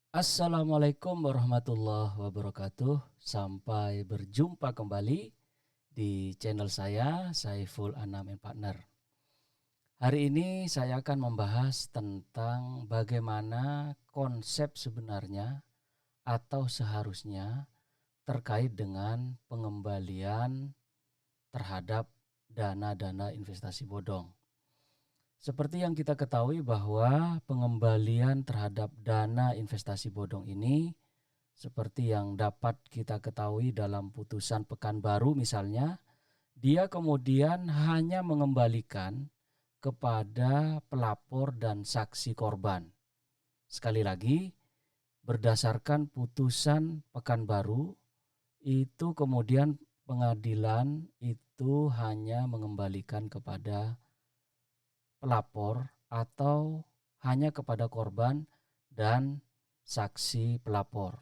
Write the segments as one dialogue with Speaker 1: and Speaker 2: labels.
Speaker 1: Assalamualaikum warahmatullahi wabarakatuh. Sampai berjumpa kembali di channel saya, Saiful Anam and Partner. Hari ini saya akan membahas tentang bagaimana konsep sebenarnya atau seharusnya terkait dengan pengembalian terhadap dana-dana investasi bodong. Seperti yang kita ketahui bahwa pengembalian terhadap dana investasi bodong ini seperti yang dapat kita ketahui dalam putusan Pekanbaru misalnya, dia kemudian hanya mengembalikan kepada pelapor dan saksi korban. Sekali lagi, berdasarkan putusan Pekanbaru, itu kemudian pengadilan itu hanya mengembalikan kepada pelapor atau hanya kepada korban dan saksi pelapor.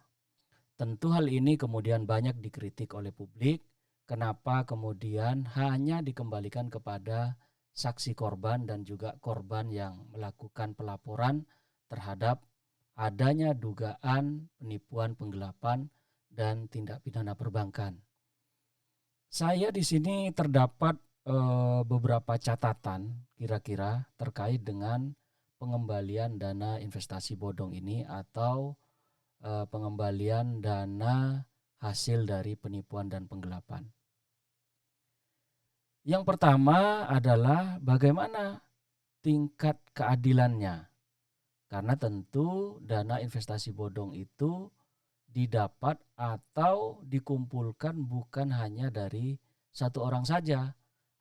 Speaker 1: Tentu hal ini kemudian banyak dikritik oleh publik, kenapa kemudian hanya dikembalikan kepada saksi korban dan juga korban yang melakukan pelaporan terhadap adanya dugaan penipuan, penggelapan, dan tindak pidana perbankan. Saya di sini terdapat beberapa catatan kira-kira terkait dengan pengembalian dana investasi bodong ini atau pengembalian dana hasil dari penipuan dan penggelapan. Yang pertama adalah bagaimana tingkat keadilannya. Karena tentu dana investasi bodong itu didapat atau dikumpulkan bukan hanya dari satu orang saja.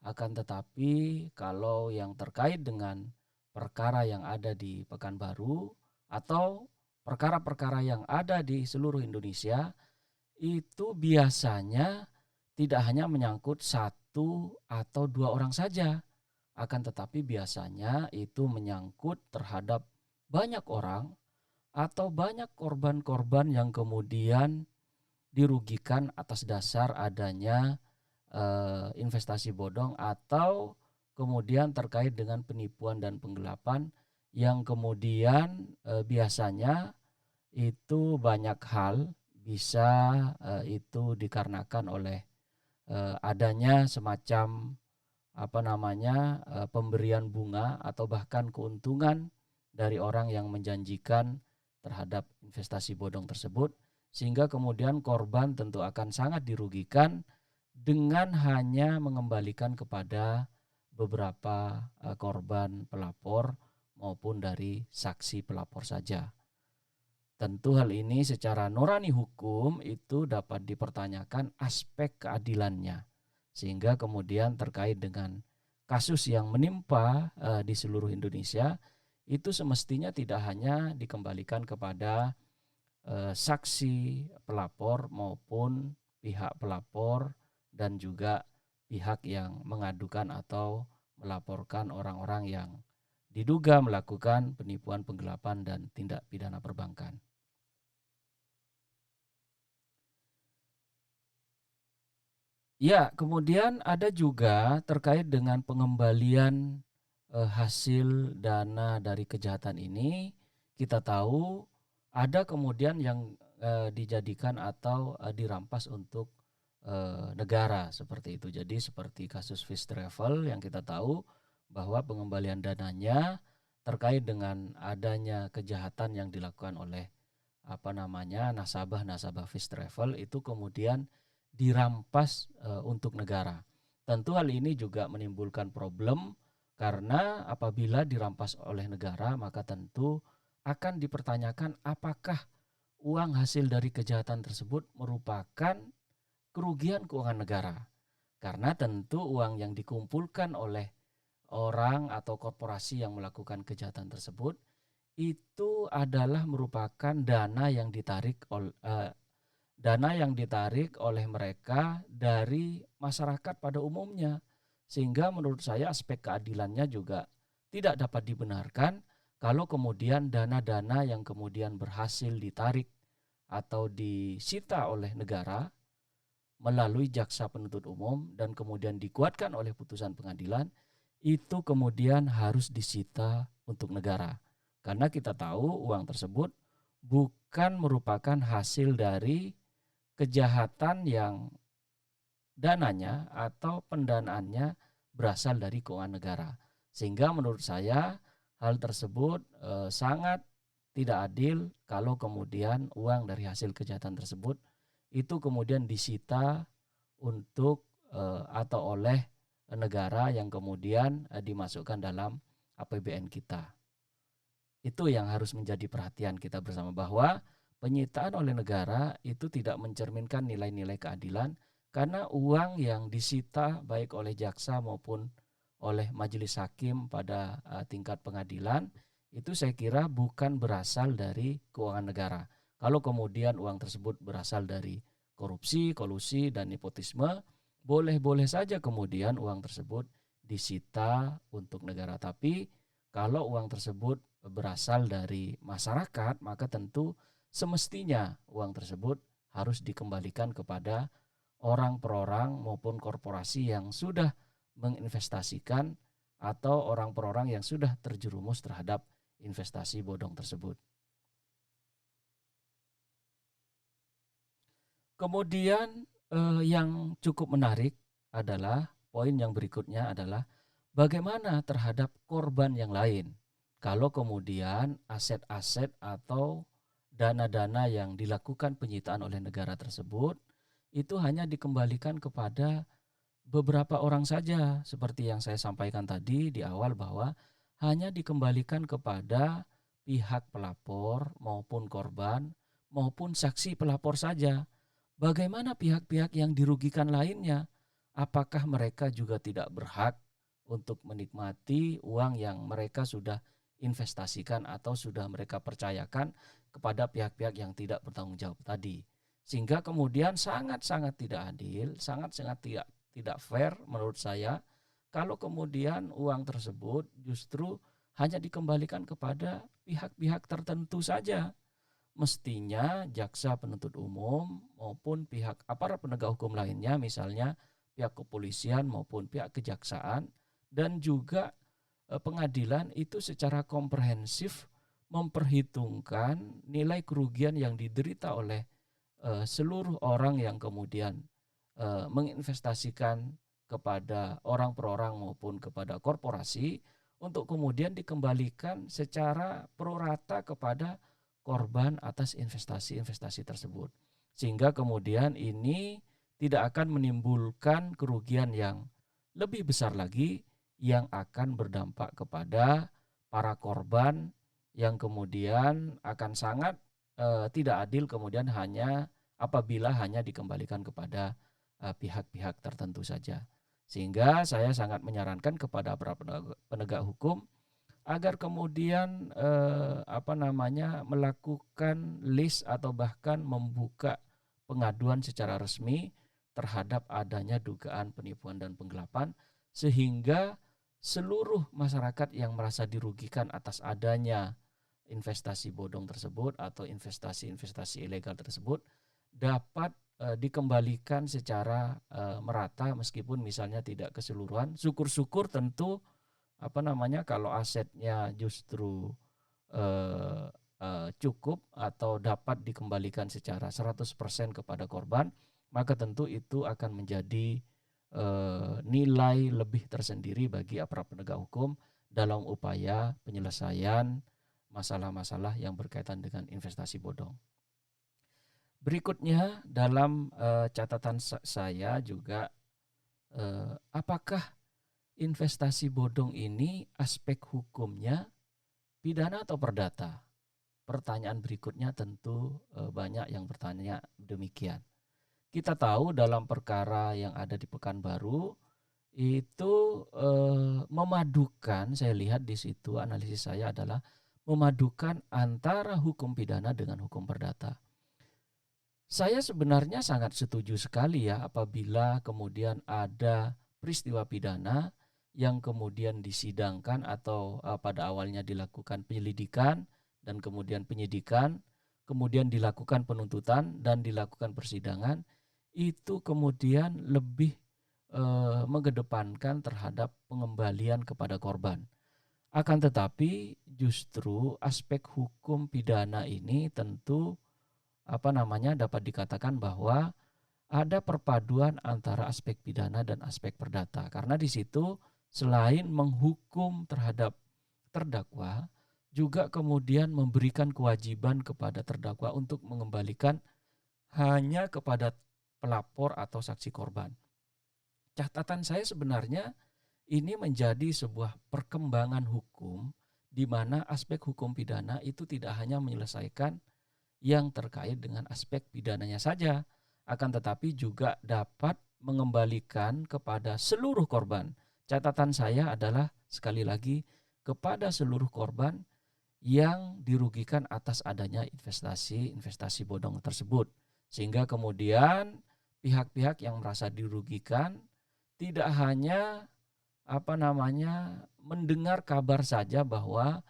Speaker 1: Akan tetapi kalau yang terkait dengan perkara yang ada di Pekanbaru atau perkara-perkara yang ada di seluruh Indonesia, itu biasanya tidak hanya menyangkut satu atau dua orang saja, akan tetapi biasanya itu menyangkut terhadap banyak orang atau banyak korban-korban yang kemudian dirugikan atas dasar adanya investasi bodong atau kemudian terkait dengan penipuan dan penggelapan yang kemudian biasanya itu banyak hal bisa itu dikarenakan oleh adanya semacam pemberian bunga atau bahkan keuntungan dari orang yang menjanjikan terhadap investasi bodong tersebut, sehingga kemudian korban tentu akan sangat dirugikan dengan hanya mengembalikan kepada beberapa korban pelapor maupun dari saksi pelapor saja. Tentu hal ini secara nurani hukum itu dapat dipertanyakan aspek keadilannya, sehingga kemudian terkait dengan kasus yang menimpa di seluruh Indonesia itu semestinya tidak hanya dikembalikan kepada saksi pelapor maupun pihak pelapor dan juga pihak yang mengadukan atau melaporkan orang-orang yang diduga melakukan penipuan, penggelapan, dan tindak pidana perbankan. Ya, kemudian ada juga terkait dengan pengembalian hasil dana dari kejahatan ini. Kita tahu ada kemudian yang dijadikan atau dirampas untuk negara seperti itu. Jadi seperti kasus First Travel yang kita tahu bahwa pengembalian dananya terkait dengan adanya kejahatan yang dilakukan oleh nasabah First Travel itu kemudian dirampas untuk negara. Tentu hal ini juga menimbulkan problem karena apabila dirampas oleh negara maka tentu akan dipertanyakan apakah uang hasil dari kejahatan tersebut merupakan kerugian keuangan negara. Karena tentu uang yang dikumpulkan oleh orang atau korporasi yang melakukan kejahatan tersebut itu adalah merupakan dana yang ditarik oleh mereka dari masyarakat pada umumnya, sehingga menurut saya aspek keadilannya juga tidak dapat dibenarkan kalau kemudian dana-dana yang kemudian berhasil ditarik atau disita oleh negara melalui jaksa penuntut umum dan kemudian dikuatkan oleh putusan pengadilan itu kemudian harus disita untuk negara, karena kita tahu uang tersebut bukan merupakan hasil dari kejahatan yang dananya atau pendanaannya berasal dari keuangan negara. Sehingga menurut saya hal tersebut sangat tidak adil kalau kemudian uang dari hasil kejahatan tersebut itu kemudian disita untuk atau oleh negara yang kemudian dimasukkan dalam APBN kita. Itu yang harus menjadi perhatian kita bersama, bahwa penyitaan oleh negara itu tidak mencerminkan nilai-nilai keadilan, karena uang yang disita baik oleh jaksa maupun oleh majelis hakim pada tingkat pengadilan itu saya kira bukan berasal dari keuangan negara. Kalau kemudian uang tersebut berasal dari korupsi, kolusi, dan nepotisme, boleh-boleh saja kemudian uang tersebut disita untuk negara. Tapi kalau uang tersebut berasal dari masyarakat, maka tentu semestinya uang tersebut harus dikembalikan kepada orang per orang maupun korporasi yang sudah menginvestasikan atau orang per orang yang sudah terjerumus terhadap investasi bodong tersebut. Kemudian yang cukup menarik adalah poin yang berikutnya adalah bagaimana terhadap korban yang lain. Kalau kemudian aset-aset atau dana-dana yang dilakukan penyitaan oleh negara tersebut itu hanya dikembalikan kepada beberapa orang saja, seperti yang saya sampaikan tadi di awal bahwa hanya dikembalikan kepada pihak pelapor maupun korban maupun saksi pelapor saja. Bagaimana pihak-pihak yang dirugikan lainnya? Apakah mereka juga tidak berhak untuk menikmati uang yang mereka sudah investasikan atau sudah mereka percayakan kepada pihak-pihak yang tidak bertanggung jawab tadi? Sehingga kemudian sangat-sangat tidak adil, sangat-sangat tidak fair menurut saya kalau kemudian uang tersebut justru hanya dikembalikan kepada pihak-pihak tertentu saja. Mestinya jaksa penuntut umum maupun pihak aparat penegak hukum lainnya, misalnya pihak kepolisian maupun pihak kejaksaan dan juga pengadilan itu secara komprehensif memperhitungkan nilai kerugian yang diderita oleh seluruh orang yang kemudian menginvestasikan kepada orang per orang maupun kepada korporasi untuk kemudian dikembalikan secara pro rata kepada korban atas investasi-investasi tersebut. Sehingga kemudian ini tidak akan menimbulkan kerugian yang lebih besar lagi yang akan berdampak kepada para korban yang kemudian akan sangat tidak adil kemudian hanya apabila hanya dikembalikan kepada pihak-pihak tertentu saja. Sehingga saya sangat menyarankan kepada para penegak hukum agar kemudian melakukan list atau bahkan membuka pengaduan secara resmi terhadap adanya dugaan penipuan dan penggelapan, sehingga seluruh masyarakat yang merasa dirugikan atas adanya investasi bodong tersebut atau investasi-investasi ilegal tersebut dapat dikembalikan secara merata, meskipun misalnya tidak keseluruhan. Syukur-syukur tentu kalau asetnya justru cukup atau dapat dikembalikan secara 100% kepada korban, maka tentu itu akan menjadi nilai lebih tersendiri bagi aparat penegak hukum dalam upaya penyelesaian masalah-masalah yang berkaitan dengan investasi bodong. Berikutnya dalam catatan saya juga apakah investasi bodong ini aspek hukumnya pidana atau perdata? Pertanyaan berikutnya tentu banyak yang bertanya demikian. Kita tahu dalam perkara yang ada di Pekanbaru itu memadukan, saya lihat di situ analisis saya adalah memadukan antara hukum pidana dengan hukum perdata. Saya sebenarnya sangat setuju sekali ya apabila kemudian ada peristiwa pidana yang kemudian disidangkan atau pada awalnya dilakukan penyelidikan dan kemudian penyidikan, kemudian dilakukan penuntutan dan dilakukan persidangan, itu kemudian lebih mengedepankan terhadap pengembalian kepada korban. Akan tetapi justru aspek hukum pidana ini tentu dapat dikatakan bahwa ada perpaduan antara aspek pidana dan aspek perdata. Karena di situ selain menghukum terhadap terdakwa, juga kemudian memberikan kewajiban kepada terdakwa untuk mengembalikan hanya kepada pelapor atau saksi korban. Catatan saya sebenarnya ini menjadi sebuah perkembangan hukum di mana aspek hukum pidana itu tidak hanya menyelesaikan yang terkait dengan aspek pidananya saja, akan tetapi juga dapat mengembalikan kepada seluruh korban. Catatan saya adalah sekali lagi kepada seluruh korban yang dirugikan atas adanya investasi bodong tersebut. Sehingga kemudian pihak-pihak yang merasa dirugikan tidak hanya mendengar kabar saja bahwa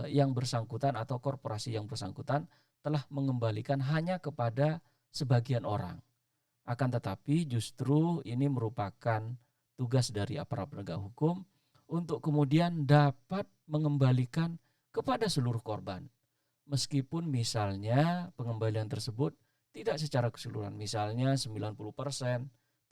Speaker 1: yang bersangkutan atau korporasi yang bersangkutan telah mengembalikan hanya kepada sebagian orang. Akan tetapi justru ini merupakan tugas dari aparat penegak hukum untuk kemudian dapat mengembalikan kepada seluruh korban. Meskipun misalnya pengembalian tersebut tidak secara keseluruhan, misalnya 90%,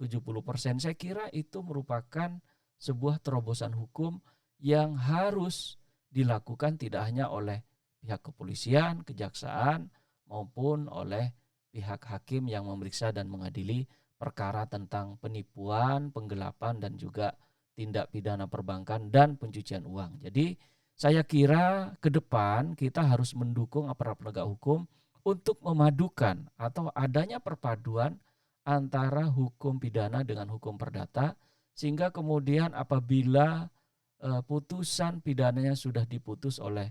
Speaker 1: 70%, saya kira itu merupakan sebuah terobosan hukum yang harus dilakukan tidak hanya oleh pihak kepolisian, kejaksaan, maupun oleh pihak hakim yang memeriksa dan mengadili perkara tentang penipuan, penggelapan, dan juga tindak pidana perbankan dan pencucian uang. Jadi saya kira ke depan kita harus mendukung aparat penegak hukum untuk memadukan atau adanya perpaduan antara hukum pidana dengan hukum perdata, sehingga kemudian apabila putusan pidananya sudah diputus oleh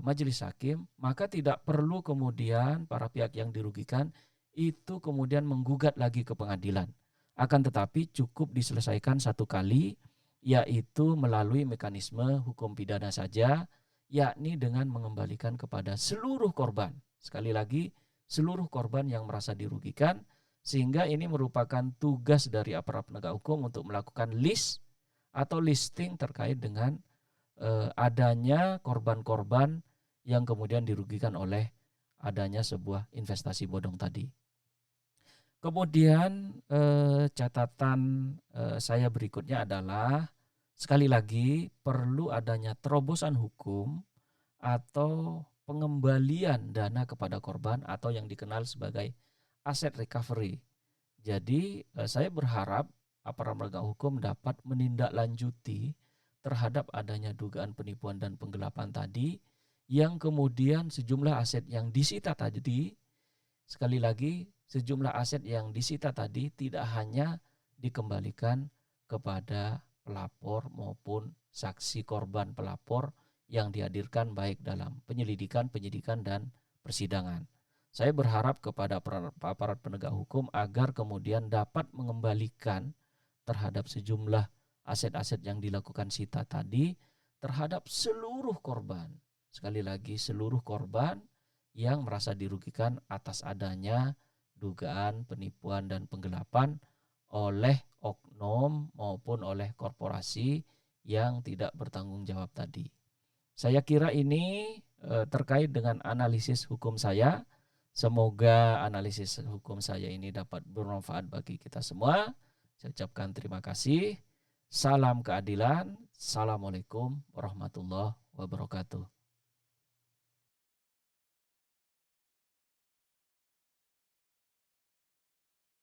Speaker 1: majelis hakim, maka tidak perlu kemudian para pihak yang dirugikan itu kemudian menggugat lagi ke pengadilan. Akan tetapi cukup diselesaikan satu kali, yaitu melalui mekanisme hukum pidana saja, yakni dengan mengembalikan kepada seluruh korban. Sekali lagi, seluruh korban yang merasa dirugikan, sehingga ini merupakan tugas dari aparat penegak hukum untuk melakukan list atau listing terkait dengan adanya korban-korban yang kemudian dirugikan oleh adanya sebuah investasi bodong tadi. Kemudian catatan saya berikutnya adalah sekali lagi perlu adanya terobosan hukum atau pengembalian dana kepada korban atau yang dikenal sebagai aset recovery. Jadi saya berharap aparat penegak hukum dapat menindaklanjuti terhadap adanya dugaan penipuan dan penggelapan tadi, yang kemudian sejumlah aset yang disita tadi, sekali lagi sejumlah aset yang disita tadi tidak hanya dikembalikan kepada pelapor maupun saksi korban pelapor yang dihadirkan baik dalam penyelidikan, penyidikan, dan persidangan. Saya berharap kepada aparat penegak hukum agar kemudian dapat mengembalikan terhadap sejumlah aset-aset yang dilakukan sita tadi terhadap seluruh korban. Sekali lagi seluruh korban yang merasa dirugikan atas adanya dugaan penipuan dan penggelapan oleh oknum maupun oleh korporasi yang tidak bertanggung jawab tadi. Saya kira ini terkait dengan analisis hukum saya. Semoga analisis hukum saya ini dapat bermanfaat bagi kita semua. Saya ucapkan terima kasih. Salam keadilan. Assalamualaikum warahmatullahi wabarakatuh.